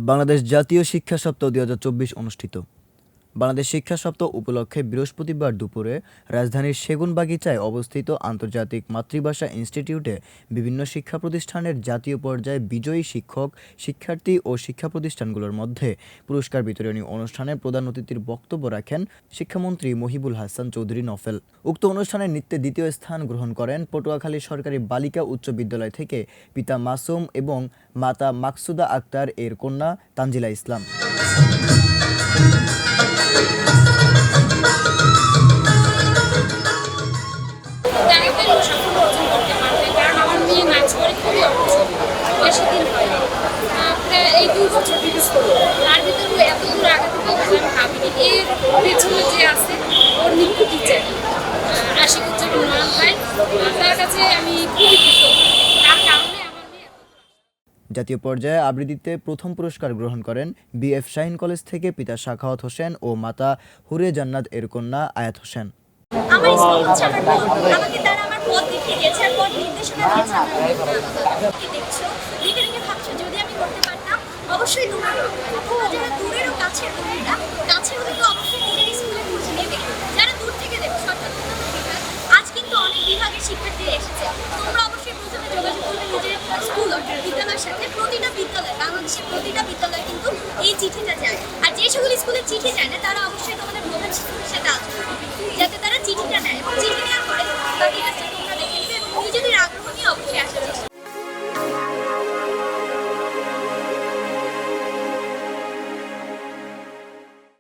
বাংলাদেশ জাতীয় শিক্ষা সপ্তাহ ২০২৪ অনুষ্ঠিত। বাংলাদেশ শিক্ষা সপ্তাহ উপলক্ষে বৃহস্পতিবার দুপুরে রাজধানীর সেগুনবাগিচায় অবস্থিত আন্তর্জাতিক মাতৃভাষা ইনস্টিটিউটে বিভিন্ন শিক্ষা প্রতিষ্ঠানের জাতীয় পর্যায়ে বিজয়ী শিক্ষক, শিক্ষার্থী ও শিক্ষা প্রতিষ্ঠানগুলোর মধ্যে পুরস্কার বিতরণী অনুষ্ঠানে প্রধান অতিথির বক্তব্য রাখেন শিক্ষামন্ত্রী মহিবুল হাসান চৌধুরী নফেল। উক্ত অনুষ্ঠানে নৃত্যে দ্বিতীয় স্থান গ্রহণ করেন পটুয়াখালী সরকারি বালিকা উচ্চ বিদ্যালয় থেকে পিতা মাসুম এবং মাতা মাকসুদা আক্তার এর কন্যা তানজিলা ইসলাম। সাফল্য অর্জন করতে পারবে, কারণ আমার মেয়ে নাচ করে খুবই অপছন্দ, বেশি দিন হয় এই 2 বছর তার ভিতরে এত দূর আগাতে পারবে আমি ভাবিনি। এর পেছনে যে আছে ওর নৃত্য টিচার আশিকুজ্জামান নয়ন ভাই, তার কাছে আমি খুবই কৃতজ্ঞ। তার কারণে আমার মেয়ে জাতীয় পর্যায়ে আবৃত্তিতে প্রথম পুরস্কার গ্রহণ করেন বিএফ শাহীন কলেজ থেকে পিতা সাখাওয়াত হোসেন ও মাতা হুরে জান্নাত এর কন্যা আয়াত হোসেন। আমার স্কুল হচ্ছে আমার পথ, আমাকে তারা আমার পথ দেখিয়ে দিয়েছে আর পথ নির্দেশনা দিয়েছে। আমাকে দেখছো, দেখে দেখে ভাবছো যদি আমি করতে পারতাম অবশ্যই তোমার অথবা যারা দূরেরও কাছের বন্ধুরা, কাছের হলে তো অবশ্যই নিজের স্কুলে খোঁজ নেবে, যারা দূর থেকে দেখছো অর্থাৎ আজ কিন্তু অনেক বিভাগের শিক্ষার্থীরা এসেছে। তোমরা অবশ্যই প্রথমে যোগাযোগ করবে নিজের স্কুল অর্থাৎ বিদ্যালয়ের সাথে। প্রতিটা বিদ্যালয়, বাংলাদেশের প্রতিটা বিদ্যালয়ে কিন্তু এই চিঠিটা যায়। আর যে সকল স্কুলে চিঠি যায় না তারা অবশ্যই তোমাদের প্রধান শিক্ষকের সাথে আলোচনা করবে।